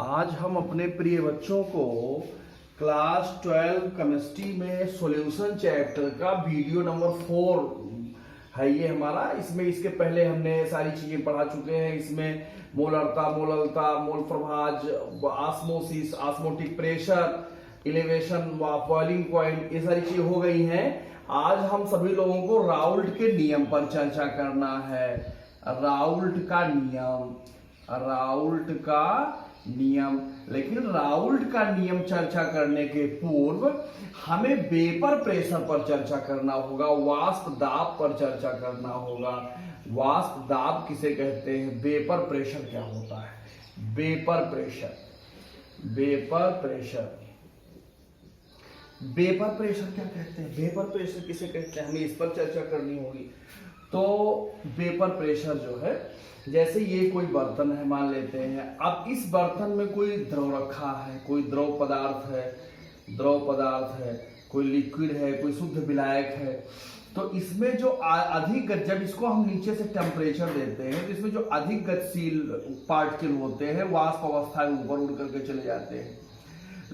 आज हम अपने प्रिय बच्चों को क्लास 12 केमिस्ट्री में सॉल्यूशन चैप्टर का वीडियो नंबर 4 है ये हमारा। इसमें इसके पहले हमने सारी चीजें पढ़ा चुके हैं। इसमें मोलरता, मोललता, मोल प्रभाज, osmosis, osmotic pressure, elevation, boiling point, ये सारी चीजें हो गई हैं। आज हम सभी लोगों को राउल्ट के नियम पर चर्चा करना है। राउल्ट का नियम, राउल्ट का नियम। लेकिन राउल्ट का नियम चर्चा करने के पूर्व हमें वेपर प्रेशर पर चर्चा करना होगा, वाष्प दाब पर चर्चा करना होगा। वाष्प दाब किसे कहते हैं, वेपर प्रेशर क्या होता है। Vapour pressure, vapour pressure, vapour pressure क्या कहते हैं, वेपर प्रेशर किसे कहते हैं, हमें इस पर चर्चा करनी होगी। तो वेपर प्रेशर जो है, जैसे ये कोई बर्तन है मान लेते हैं। अब इस बर्तन में कोई द्रव रखा है, कोई द्रव पदार्थ है, द्रव पदार्थ है, कोई लिक्विड है, कोई शुद्ध विलायक है। तो इसमें जो अधिक, जब इसको हम नीचे से टेम्परेचर देते हैं तो इसमें जो अधिक गतिशील पार्टिकल होते हैं वाष्प अवस्था में ऊपर उड़ करके चले जाते हैं।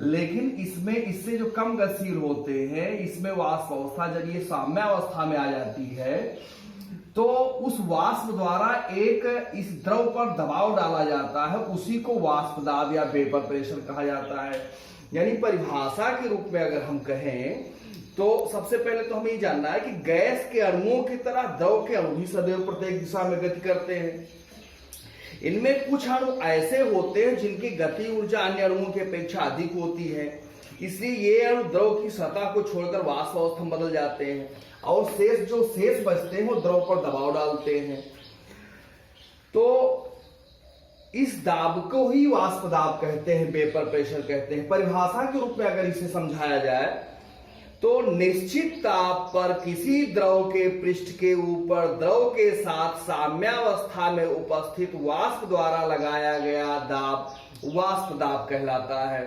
लेकिन इसमें इससे जो कम गतिशील होते हैं, इसमें वाष्प अवस्था जब ये साम्य अवस्था में आ जाती है तो उस वाष्प द्वारा एक इस द्रव पर दबाव डाला जाता है, उसी को वाष्प दाब या वेपर प्रेशर कहा जाता है। यानी परिभाषा के रूप में अगर हम कहें तो सबसे पहले तो हमें ये जानना है कि गैस के अणुओं की तरह द्रव के अणु भी सदैव प्रत्येक दिशा में गति करते हैं। इनमें कुछ अणु ऐसे होते हैं जिनकी गति ऊर्जा अन्य अणुओं की अपेक्षा अधिक होती है, इसलिए ये अणु द्रव की सतह को छोड़कर वाष्प अवस्था में बदल जाते हैं और शेष बचते हैं वो द्रव पर दबाव डालते हैं। तो इस दाब को ही वाष्प दाब कहते हैं, वेपर प्रेशर कहते हैं। परिभाषा के रूप में अगर इसे समझाया जाए तो निश्चित ताप पर किसी द्रव के पृष्ठ के ऊपर द्रव के साथ साम्यावस्था में उपस्थित वाष्प द्वारा लगाया गया दाब वाष्प दाब कहलाता है।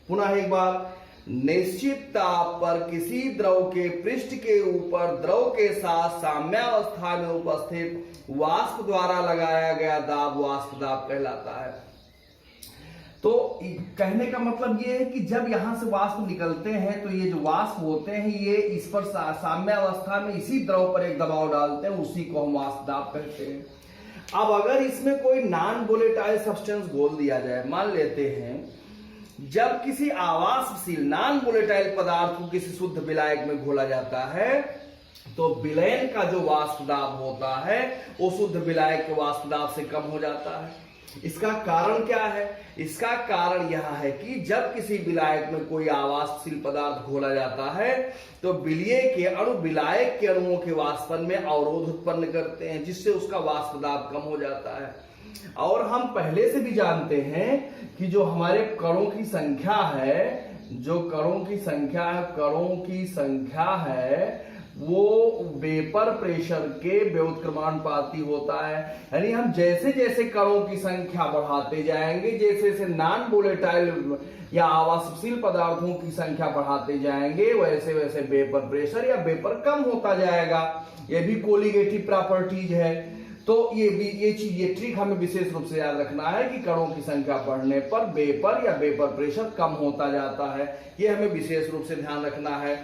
पुनः एक बार, निश्चित ताप पर किसी द्रव के पृष्ठ के ऊपर द्रव के साथ साम्यावस्था में उपस्थित वाष्प द्वारा लगाया गया दाब वाष्प दाब कहलाता है। तो कहने का मतलब ये है कि जब यहां से वाष्प निकलते हैं तो ये जो वाष्प होते हैं ये इस पर साम्यावस्था में इसी द्रव पर एक दबाव डालते हैं, उसी को हम वाष्प दाब कहते हैं। अब अगर इसमें कोई नॉन वोलेटाइल सब्सटेंस घोल दिया जाए, मान लेते हैं जब किसी आवासशील नॉन वोलेटाइल पदार्थ को किसी शुद्ध विलायक में घोला जाता है तो विलयन का जो वाष्प दाब होता है वो शुद्ध विलायक के वाष्प दाब से कम हो जाता है। इसका कारण क्या है? इसका कारण यह है कि जब किसी विलायक में कोई आवासशील पदार्थ घोला जाता है तो विलय के अणु विलायक के अणुओं के वाष्पन में अवरोध उत्पन्न करते हैं, जिससे उसका वाष्प दाब कम हो जाता है। और हम पहले से भी जानते हैं कि जो हमारे कणों की संख्या है, जो कणों की संख्या है वो वेपर प्रेशर के व्युत्क्रमानुपाती होता है। यानी हम जैसे जैसे कणों की संख्या बढ़ाते जाएंगे, जैसे जैसे नॉन वोलेटाइल या आवासशील पदार्थों की संख्या बढ़ाते जाएंगे, वैसे वैसे वेपर प्रेशर या वेपर कम होता जाएगा। ये भी कोलिगेटिव प्रॉपर्टीज है। तो ये ट्रिक हमें विशेष रूप से याद रखना है कि कणों की संख्या बढ़ने पर वेपर या वेपर प्रेशर कम होता जाता है, ये हमें विशेष रूप से ध्यान रखना है।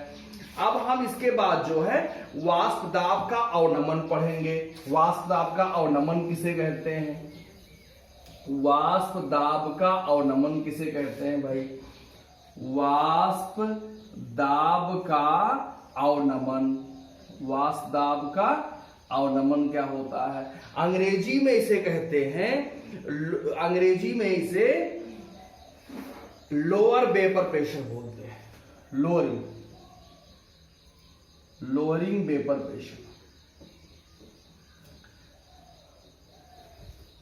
अब हम इसके बाद जो है वाष्प दाब का अवनमन पढ़ेंगे। वाष्प दाब का अवनमन किसे कहते हैं? वाष्प दाब का अवनमन किसे कहते हैं भाई? वाष्प दाब का अवनमन, वाष्प दाब का अवनमन क्या होता है? अंग्रेजी में इसे कहते हैं, अंग्रेजी में इसे लोअर वेपर प्रेशर बोलते हैं। लोअरिंग वेपर प्रेशर,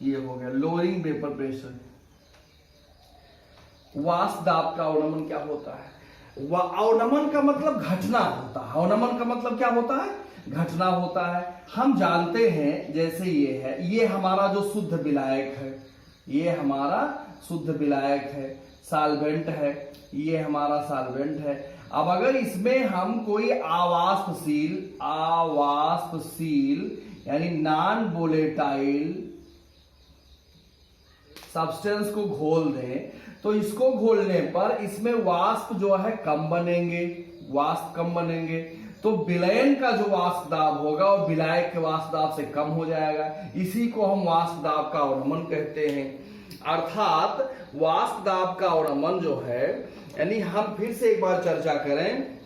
ये हो गया लोअरिंग वेपर प्रेशर। वाष्प दाब का अवनमन क्या होता है? अवनमन का मतलब घटना होता है। अवनमन का मतलब क्या होता है? घटना होता है। हम जानते हैं जैसे ये है, ये हमारा जो शुद्ध विलायक है, ये हमारा शुद्ध विलायक है, सॉल्वेंट है, ये हमारा सॉल्वेंट है। अब अगर इसमें हम कोई आवासशील यानी नॉन वोलेटाइल सब्सटेंस को घोल दें तो इसको घोलने पर इसमें वाष्प जो है कम बनेंगे, वाष्प कम बनेंगे, तो विलयन का जो वाष्प दाब होगा वो विलायक के वाष्प दाब से कम हो जाएगा। इसी को हम वाष्प दाब का अवनमन कहते हैं। अर्थात वाष्प दाब का अवनमन जो है, यानी हम फिर से एक बार चर्चा करें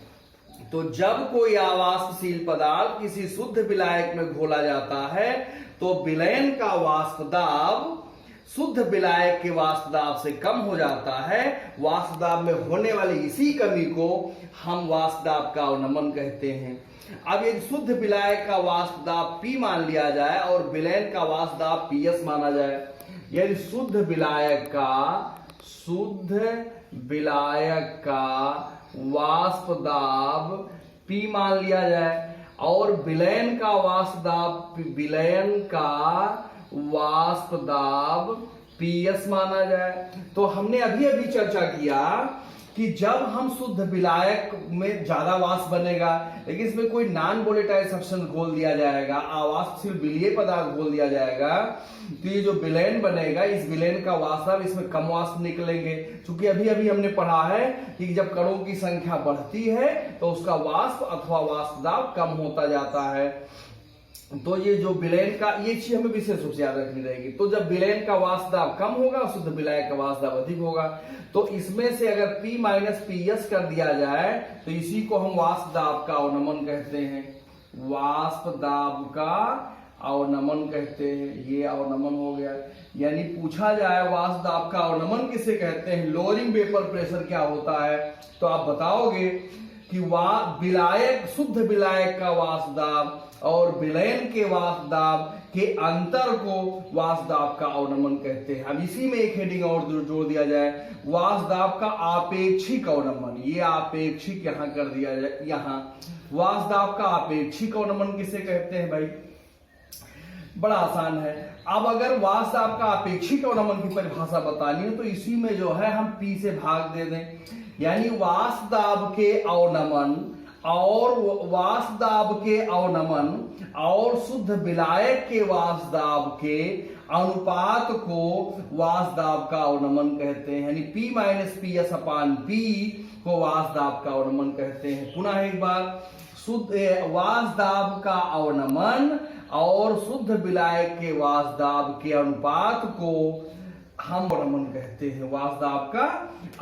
तो जब कोई अवाष्पशील पदार्थ किसी शुद्ध विलायक में घोला जाता है तो विलयन का वाष्प दाब शुद्ध विलायक के वाष्प दाब से कम हो जाता है। वाष्प दाब में होने वाली इसी कमी को हम वाष्प दाब का अवनमन कहते हैं। अब यदि शुद्ध विलायक का वाष्प दाब P मान लिया जाए और विलयन का वाष्प दाब PS माना जाए, यदि शुद्ध विलायक का वाष्प दाब P मान लिया जाए और विलयन का वाष्प दाब PS माना जाए, तो हमने अभी अभी चर्चा किया कि जब हम शुद्ध विलायक में ज्यादा वाष्प बनेगा लेकिन इसमें कोई नॉन वोलेटाइल सब्सटेंस घोल दिया जाएगा, अवाष्पशील विलीय पदार्थ घोल दिया जाएगा, तो ये जो विलयन बनेगा इस विलयन का वाष्प दाब इसमें कम वाष्प निकलेंगे। क्योंकि अभी अभी हमने पढ़ा है कि जब कणों की संख्या बढ़ती है तो उसका वाष्प अथवा वाष्प दाब कम होता जाता है। तो ये जो विलयन का, ये चीज हमें विशेष रूप से याद रखनी रहेगी। तो जब विलयन का वाष्प दाब कम होगा शुद्ध विलायक का वाष्प दाब अधिक होगा, तो इसमें से अगर P माइनस PS कर दिया जाए तो इसी को हम वाष्प दाब का अवनमन कहते हैं। वाष्प दाब का अवनमन कहते हैं। ये अवनमन हो गया। यानी पूछा जाए वाष्प दाब का अवनमन किसे कहते हैं, लोअरिंग वेपर प्रेशर क्या होता है, तो आप बताओगे कि विलायक शुद्ध विलायक का वाष्प दाब और विलयन के वाष्प दाब के अंतर को वाष्प दाब का अवनमन कहते हैं। अब इसी में एक हेडिंग और जोड़ दिया जाए, वाष्प दाब का आपेक्षिक अवनमन। ये आपेक्षिक यहां कर दिया जाए। यहां वाष्प दाब का आपेक्षिक अवनमन किसे कहते हैं भाई, बड़ा आसान है। अब अगर वाष्प दाब का आपेक्षिक अवनमन की परिभाषा बतानी है तो इसी में जो है हम P से भाग दे दें, यानी वाष्प दाब के अवनमन और शुद्ध विलायक के वाष्प दाब के अनुपात को वाष्प दाब का अवनमन कहते हैं। यानी P माइनस PS अपान P को वाष्प दाब का अवनमन कहते हैं। पुनः एक बार, शुद्ध वाष्प दाब का अवनमन और शुद्ध विलायक के वाष्प दाब के अनुपात को हम अवनमन कहते हैं। वाष्प दाब का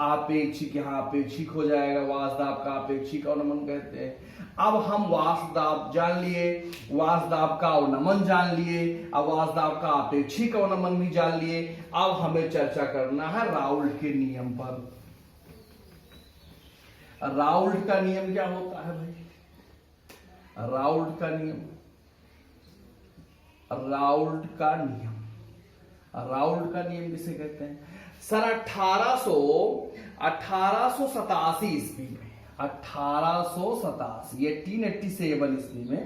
आपेक्षिक, यहाँ आपेक्षिक हो जाएगा, वाष्प दाब का आपेक्षिक अवनमन कहते हैं। अब हम वाष्प दाब जान लिए, वाष्प दाब का अवनमन जान लिए, अब वाष्प दाब का आपेक्षिक अवनमन भी जान लिए। अब हमें चर्चा करना है राउल्ट के नियम पर। राउल्ट का नियम क्या होता है भाई, राउल्ट का नियम किसे कहते हैं सर, 1887 ईस्वी में, 1887 ईस्वी में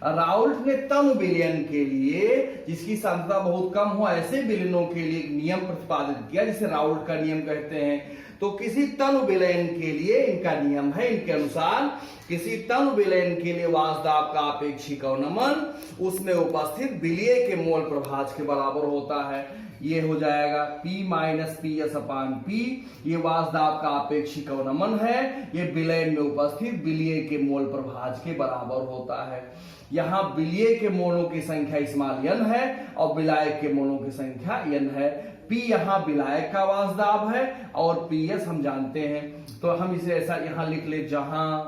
राउल्ट ने तनु विलयन के लिए, जिसकी सांद्रता बहुत कम हो ऐसे विलयनों के लिए एक नियम प्रतिपादित किया जिसे राउल्ट का नियम कहते हैं। तो किसी तनु विलयन के लिए इनका नियम है, इनके अनुसार किसी तनु विलयन के लिए वाष्प दाब का आपेक्षिक अवनमन उसमें उपस्थित विलीय के मोल प्रभाज के बराबर होता है। ये हो जाएगा P माइनस PS अपान P। ये वाष्प दाब का आपेक्षिक अवनमन है, ये विलयन में उपस्थित विलीय के मोल प्रभाज के बराबर होता है। यहाँ विलीय के मोलों की संख्या स्मॉल n है और विलायक के मोलों की संख्या n है। P यहाँ विलायक का वाष्प दाब है और PS हम जानते हैं, तो हम इसे ऐसा यहाँ लिख ले, जहां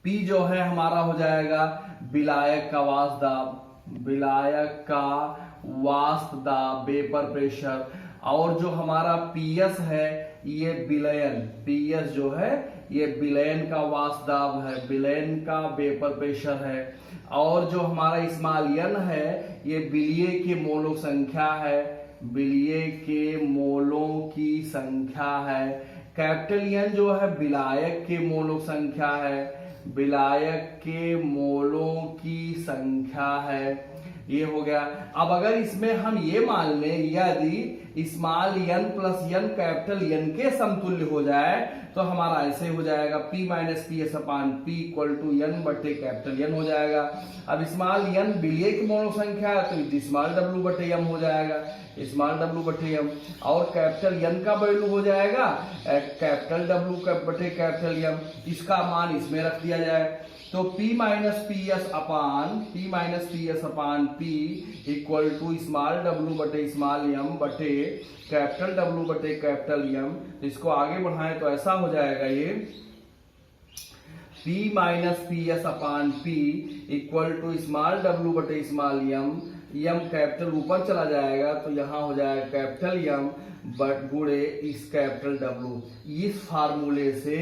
P जो है हमारा हो जाएगा विलायक का वाष्प दाब, विलायक का वाष्प दाब वेपर प्रेशर, और जो हमारा PS है ये विलयन, PS जो है ये विलयन का वाष्प दाब है, विलयन का वेपर प्रेशर है, और जो हमारा स्मॉल n है ये विलीय के मोलों संख्या है, विलीय के मोलों की संख्या है। कैपिटल N जो है विलायक के मोलों संख्या है, विलायक के मोलों की संख्या है। ये हो गया। अब अगर इसमें हम ये मान लें यदि small n plus n capital n के समतुल्य हो जाए तो हमारा ऐसे हो जाएगा p minus p s upon p equal to n बटे कैपिटल n हो जाएगा। अब स्मॉल n विलीय की मोनो संख्या है तो स्मॉल w बटे m हो जाएगा, स्मॉल w बटे m, और कैपिटल n का वैल्यू हो जाएगा कैपिटल w बटे कैपिटल m, इसका मान इसमें रख दिया जाए तो p minus p s upon p equal to small w बटे स्मॉल m बटे कैपिटल W बटे कैपिटल M। इसको आगे बढ़ाएं तो ऐसा हो जाएगा ये P minus p s upon P equal to small W बटे स्मॉल m, m कैपिटल ऊपर चला जाएगा तो यहाँ हो जाएगा कैपिटल M बट गुणे इस कैपिटल W। इस फार्मूले से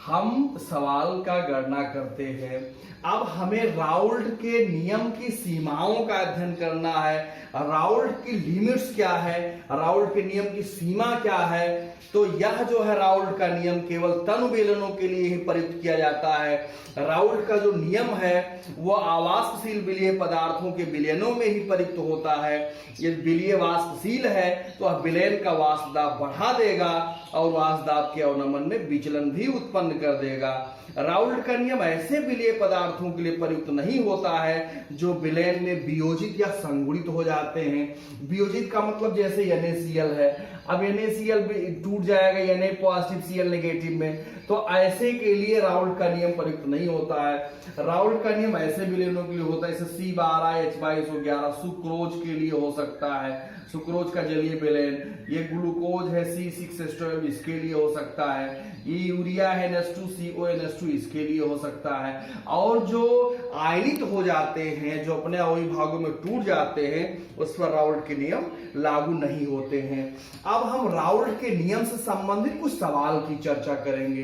हम सवाल का गणना करते हैं। अब हमें राउल्ट के नियम की सीमाओं का अध्ययन करना है, राउल्ट की लिमिट्स क्या है, राउल्ट के नियम की सीमा क्या है। तो यह जो है राउल्ट का नियम केवल तनु बेलनों के लिए ही प्रयुक्त किया जाता है। राउल्ट का जो नियम है वो आवाष्पशील विलीय पदार्थों के विलयनों में ही प्रयुक्त होता है। यदि विलीय वाष्पशील है तो वह विलयन का वाष्प दाब बढ़ा देगा और वाष्प दाब के अवनमन में विचलन भी उत्पन्न कर देगा। राउल्ट का नियम ऐसे विलीय पदार्थों के लिए प्रयुक्त नहीं होता है जो विलयन में वियोजित या संगुणित हो जाते हैं। वियोजित का मतलब जैसे NaCl है, अब NaCl टूट जाएगा Na पॉजिटिव Cl नेगेटिव में, तो ऐसे के लिए राउल्ट का नियम प्रयुक्त नहीं होता है। राउल्ट का नियम ऐसे विलयनों के लिए होता है जैसे C12H2211 सुक्रोज के लिए हो सकता है, सुक्रोज का जलीय विलयन। ये ग्लूकोज है C6H12 इसके लिए हो सकता है, ये यूरिया है NH2CONH2 इसके लिए हो सकता है। और जो आयनित हो जाते हैं, जो अपने अविभागों में टूट जाते हैं, उस पर राउल्ट के नियम लागू नहीं होते हैं। अब हम राउल्ट के नियम से संबंधित कुछ सवाल की चर्चा करेंगे।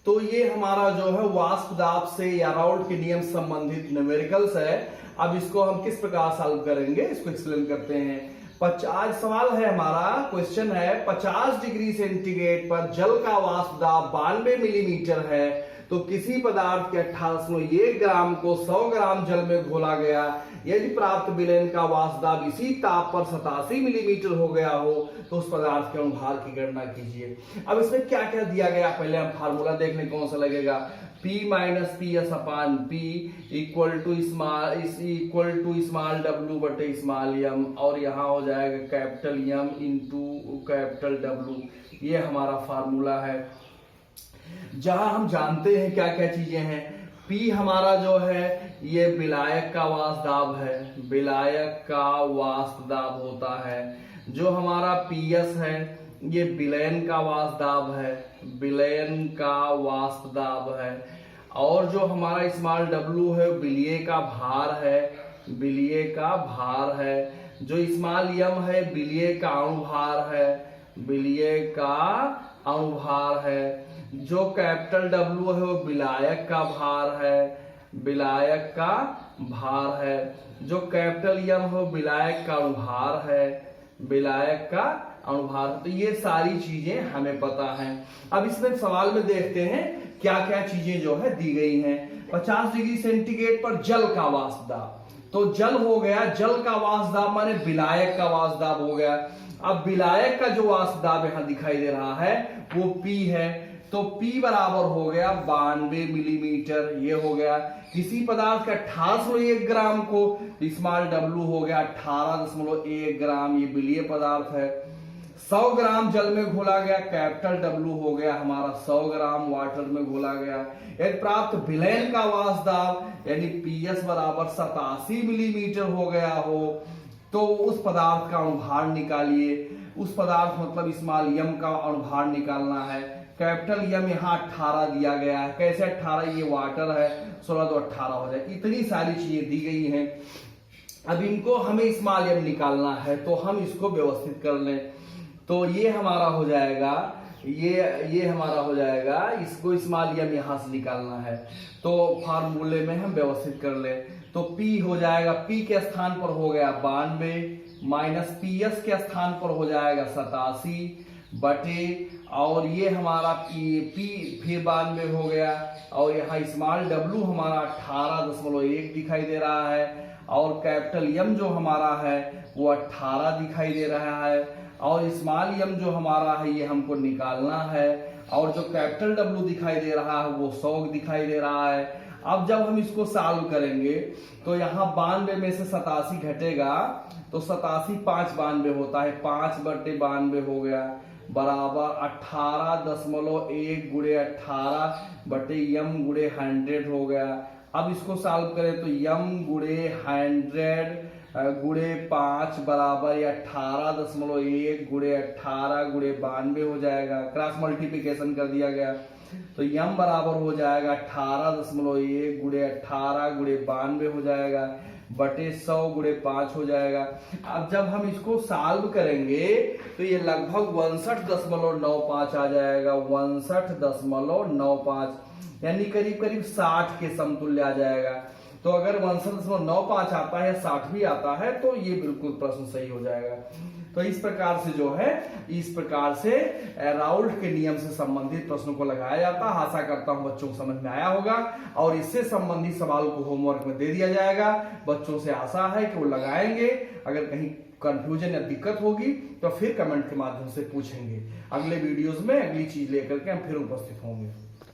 तो ये हमारा जो है वाष्प दाब से या राउल्ट के नियम संबंधित न्यूमेरिकल्स है। अब इसको हम किस प्रकार सॉल्व करेंगे इसको एक्सप्लेन करते हैं। 50 सवाल है हमारा, क्वेश्चन है 50 डिग्री सेंटीग्रेड पर जल का वाष्प दाब 92 मिलीमीटर है तो किसी पदार्थ के 18.1 ग्राम को 100 ग्राम जल में घोला गया। यदि प्राप्त विलयन का वाष्प दाब इसी ताप पर 87 मिलीमीटर हो गया हो तो उस पदार्थ के अनुभार की गणना कीजिए। अब इसमें क्या क्या दिया गया, पहले हम फार्मूला देख लें कौन सा लगेगा। P minus p s upon P equal to small W बटे स्मॉल m, और यहाँ हो जाएगा capital M into capital W। ये हमारा फार्मूला है जहां हम जानते हैं क्या क्या चीजें हैं। P हमारा जो है ये विलायक का वाष्प दाब है, विलायक का वाष्प दाब होता है। जो हमारा PS है ये विलयन का वाष्प दाब है, विलयन का वाष्प दाब है। और जो हमारा स्मॉल W है विलीय का भार है, विलीय का भार है। जो स्मॉल m है विलीय का अणुभार है, विलीय का अणुभार है। जो कैपिटल W है वो विलायक का भार है, विलायक का भार है। जो कैपिटल M है वो विलायक का अणुभार है, विलायक का अणुभार। तो ये सारी चीजें हमें पता है। अब इसमें सवाल में देखते हैं क्या क्या चीजें जो है दी गई हैं। 50 डिग्री सेंटीग्रेड पर जल का वाष्प दाब, तो जल हो गया, जल का वाष्प दाब माने विलायक का वाष्प दाब हो गया। अब विलायक का जो वाष्प दाब यहां दिखाई दे रहा है वो P है, तो P बराबर हो गया 92 मिलीमीटर, ये हो गया। किसी पदार्थ का 18.1 ग्राम को स्मॉल W हो गया 18.1 ग्राम, ये विलीय पदार्थ है। 100 ग्राम जल में घोला गया, कैपिटल W हो गया हमारा 100 ग्राम वाटर में घोला गया। यदि प्राप्त विलयन का वाष्प दाब यानी PS बराबर 87 मिलीमीटर हो गया हो तो उस पदार्थ का अणुभार निकालिए। उस पदार्थ मतलब स्मॉल m का अणुभार निकालना है। कैपिटल M यहाँ 18 दिया गया है, कैसे 18, ये वाटर है, 16 तो 18 हो जाए। इतनी सारी चीजें दी गई हैं। अब इनको हमें स्मॉल m निकालना है तो हम इसको व्यवस्थित कर लें। तो ये हमारा हो जाएगा, ये हमारा हो जाएगा, इसको स्मॉल m यहां से निकालना है तो फार्मूले में हम व्यवस्थित कर लें। तो P हो जाएगा, P के स्थान पर हो गया 92 माइनस PS के स्थान पर हो जाएगा 87 बटे, और ये हमारा पी फिर 92 हो गया, और यहाँ स्मॉल w हमारा 18.1 दिखाई दे रहा है, और कैपिटल M जो हमारा है वो 18 दिखाई दे रहा है, और स्मॉल m जो हमारा है ये हमको निकालना है, और जो कैपिटल W दिखाई दे रहा है वो 100 दिखाई दे रहा है। अब जब हम इसको सॉल्व करेंगे तो यहाँ 92 में से 87 घटेगा तो 87 5 92 होता है, 5/92 हो गया बराबर 18.1 गुणे 18 बटे m गुणे 100 हो गया। अब इसको सॉल्व करें तो m गुणे 100 गुणे 5 बराबर 18.1 गुणे 18 गुणे 92 हो जाएगा, क्रॉस मल्टीप्लिकेशन कर दिया गया तो m बराबर हो जाएगा 18.1 गुणे 18 गुणे 92 हो जाएगा बटे 100 गुणे 5 हो जाएगा। अब जब हम इसको सॉल्व करेंगे तो ये लगभग 62.95 आ जाएगा, 62.95 यानी करीब करीब 60 के समतुल्य आ जाएगा। तो अगर 62.95 आता है, 60 भी आता है तो ये बिल्कुल प्रश्न सही हो जाएगा। तो इस प्रकार से जो है, इस प्रकार से राउल्ट के नियम से संबंधित प्रश्नों को लगाया जाता है। आशा करता हूं बच्चों को समझ में आया होगा, और इससे संबंधित सवाल को होमवर्क में दे दिया जाएगा। बच्चों से आशा है कि वो लगाएंगे। अगर कहीं कंफ्यूजन या दिक्कत होगी तो फिर कमेंट के माध्यम से पूछेंगे। अगले वीडियोस में अगली चीज लेकर के हम फिर उपस्थित होंगे।